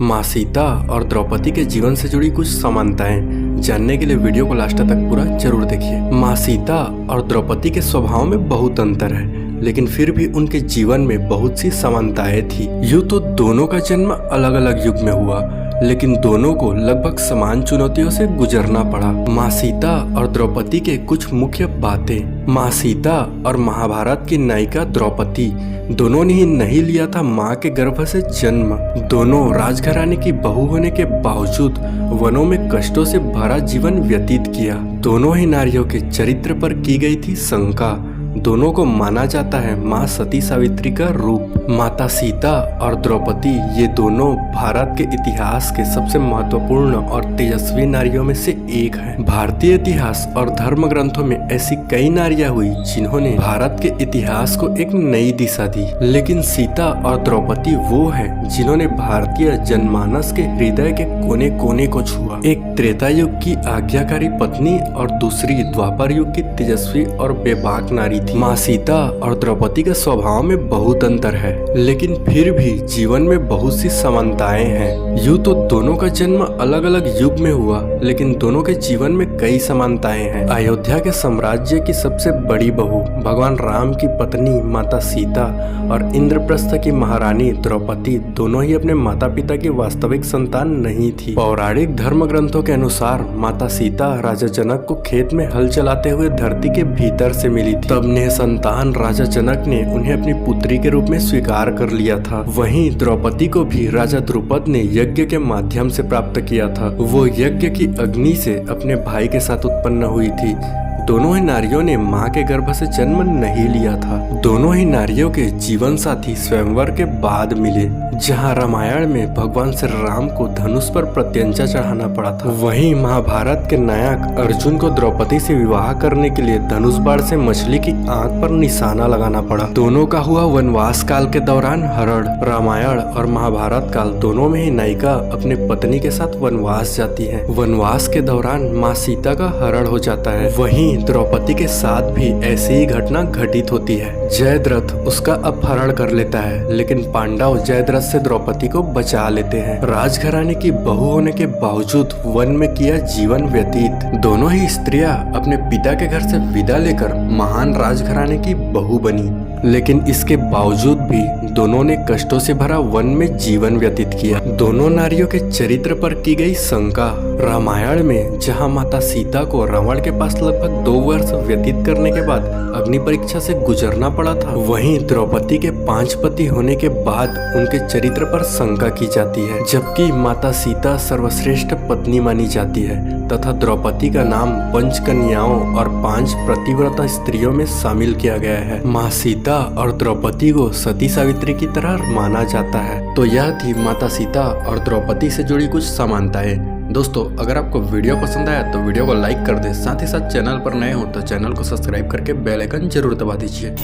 माँ सीता और द्रौपदी के जीवन से जुड़ी कुछ समानताएं जानने के लिए वीडियो को लास्ट तक पूरा जरूर देखिए। माँ सीता और द्रौपदी के स्वभाव में बहुत अंतर है, लेकिन फिर भी उनके जीवन में बहुत सी समानताएं थी। यूं तो दोनों का जन्म अलग अलग युग में हुआ, लेकिन दोनों को लगभग समान चुनौतियों से गुजरना पड़ा। माँ सीता और द्रौपदी के कुछ मुख्य बातें। माँ सीता और महाभारत की नायिका द्रौपदी दोनों ने ही नहीं लिया था माँ के गर्भ से जन्म। दोनों राजघराने की बहू होने के बावजूद वनों में कष्टों से भरा जीवन व्यतीत किया। दोनों ही नारियों के चरित्र पर की गई थी शंका। दोनों को माना जाता है माँ सती सावित्री का रूप। माता सीता और द्रौपदी ये दोनों भारत के इतिहास के सबसे महत्वपूर्ण और तेजस्वी नारियों में से एक हैं। भारतीय इतिहास और धर्म ग्रंथों में ऐसी कई नारियां हुई जिन्होंने भारत के इतिहास को एक नई दिशा दी, लेकिन सीता और द्रौपदी वो है जिन्होंने भारतीय जनमानस के हृदय के कोने कोने को छुआ। एक त्रेता युग की आज्ञाकारी पत्नी और दूसरी द्वापर युग की तेजस्वी और बेबाक नारी थी। माँ सीता और द्रौपदी के स्वभाव में बहुत अंतर है, लेकिन फिर भी जीवन में बहुत सी समानताएं हैं। यूं तो दोनों का जन्म अलग अलग युग में हुआ, लेकिन दोनों के जीवन में कई समानताएं हैं। अयोध्या के साम्राज्य की सबसे बड़ी बहू, भगवान राम की पत्नी माता सीता और इंद्रप्रस्थ की महारानी द्रौपदी दोनों ही अपने माता पिता की वास्तविक संतान नहीं थी। पौराणिक धर्म ग्रंथों के अनुसार माता सीता राजा जनक को खेत में हल चलाते हुए धरती के भीतर से मिली थी। तब संतान राजा जनक ने उन्हें अपनी पुत्री के रूप में स्वीकार कर लिया था। वहीं द्रौपदी को भी राजा द्रुपद ने यज्ञ के माध्यम से प्राप्त किया था। वो यज्ञ की अग्नि से अपने भाई के साथ उत्पन्न हुई थी। दोनों ही नारियों ने माँ के गर्भ से जन्म नहीं लिया था। दोनों ही नारियों के जीवन साथी स्वयंवर के बाद मिले, जहाँ रामायण में भगवान श्री राम को धनुष पर प्रत्यंचा चढ़ाना पड़ा था। वहीं महाभारत के नायक अर्जुन को द्रौपदी से विवाह करने के लिए धनुष बाण से मछली की आंख पर निशाना लगाना पड़ा। दोनों का हुआ वनवास काल के दौरान हरण। रामायण और महाभारत काल दोनों में ही नायिका अपने पत्नी के साथ वनवास जाती है। वनवास के दौरान माँ सीता का हरण हो जाता है। वहीं द्रौपदी के साथ भी ऐसी ही घटना घटित होती है। जयद्रथ उसका अपहरण कर लेता है, लेकिन पांडव जयद्रथ से द्रौपदी को बचा लेते हैं। राजघराने की बहू होने के बावजूद वन में किया जीवन व्यतीत। दोनों ही स्त्रियां अपने पिता के घर से विदा लेकर महान राजघराने की बहू बनी, लेकिन इसके बावजूद भी दोनों ने कष्टों से भरा वन में जीवन व्यतीत किया। दोनों नारियों के चरित्र पर की गई शंका। रामायण में जहां माता सीता को रावण के पास लगभग 2 वर्ष व्यतीत करने के बाद अग्नि परीक्षा से गुजरना पड़ा था, वहीं द्रौपदी के 5 पति होने के बाद उनके चरित्र पर शंका की जाती है। जबकि माता सीता सर्वश्रेष्ठ पत्नी मानी जाती है तथा द्रौपदी का नाम 5 कन्याओं और 5 प्रतिव्रता स्त्रियों में शामिल किया गया है। माँ सीता और द्रौपदी को सती सावित्री की तरह माना जाता है। तो यह थी माता सीता और द्रौपदी से जुड़ी कुछ समानताएं। दोस्तों, अगर आपको वीडियो पसंद आया तो वीडियो को लाइक कर दें, साथ ही साथ चैनल पर नए हो तो चैनल को सब्सक्राइब करके बेल आइकन जरूर दबा दीजिए।